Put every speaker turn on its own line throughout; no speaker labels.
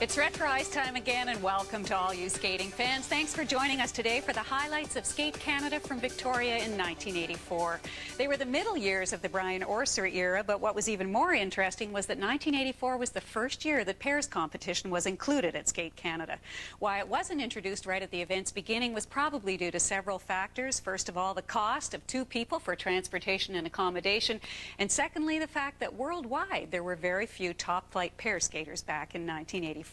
It's Retro-Ice time again, and welcome to all you skating fans. Thanks for joining us today for the highlights of Skate Canada from Victoria in 1984. They were the middle years of the Brian Orser era, but what was even more interesting was that 1984 was the first year that pairs competition was included at Skate Canada. Why it wasn't introduced right at the event's beginning was probably due to several factors. First of all, the cost of two people for transportation and accommodation, and secondly, the fact that worldwide there were very few top-flight pair skaters back in 1984.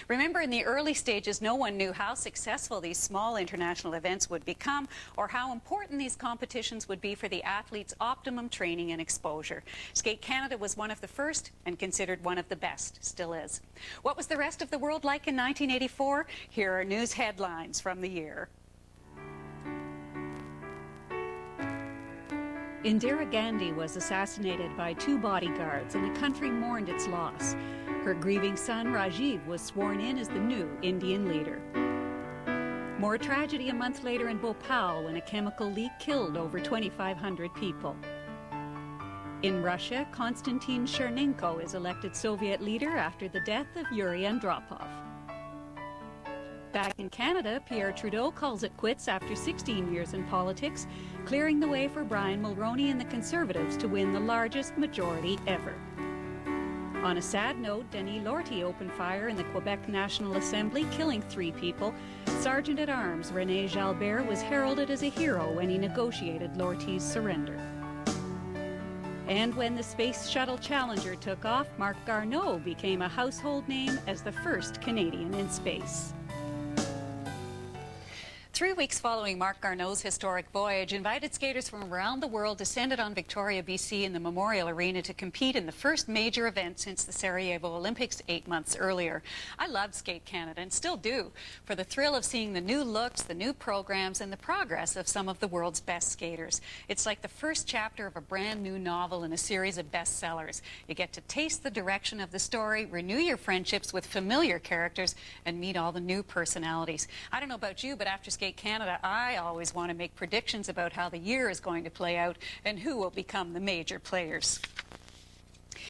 Remember, in the early stages, no one knew how successful these small international events would become or how important these competitions would be for the athletes' optimum training and exposure. Skate Canada was one of the first and considered one of the best, still is. What was the rest of the world like in 1984? Here are news headlines from the year. Indira Gandhi was assassinated by two bodyguards, and the country mourned its loss. Her grieving son, Rajiv, was sworn in as the new Indian leader. More tragedy a month later in Bhopal when a chemical leak killed over 2,500 people. In Russia, Konstantin Chernenko is elected Soviet leader after the death of Yuri Andropov. Back in Canada, Pierre Trudeau calls it quits after 16 years in politics, clearing the way for Brian Mulroney and the Conservatives to win the largest majority ever. On a sad note, Denis Lortie opened fire in the Quebec National Assembly, killing 3 people. Sergeant-at-Arms René Jalbert was heralded as a hero when he negotiated Lortie's surrender. And when the Space Shuttle Challenger took off, Marc Garneau became a household name as the first Canadian in space. 3 weeks following Marc Garneau's historic voyage, invited skaters from around the world descended on Victoria, BC in the Memorial Arena to compete in the first major event since the Sarajevo Olympics 8 months earlier. I loved Skate Canada and still do, for the thrill of seeing the new looks, the new programs, and the progress of some of the world's best skaters. It's like the first chapter of a brand new novel in a series of bestsellers. You get to taste the direction of the story, renew your friendships with familiar characters, and meet all the new personalities. I don't know about you, but after Skate Canada, I always want to make predictions about how the year is going to play out and who will become the major players.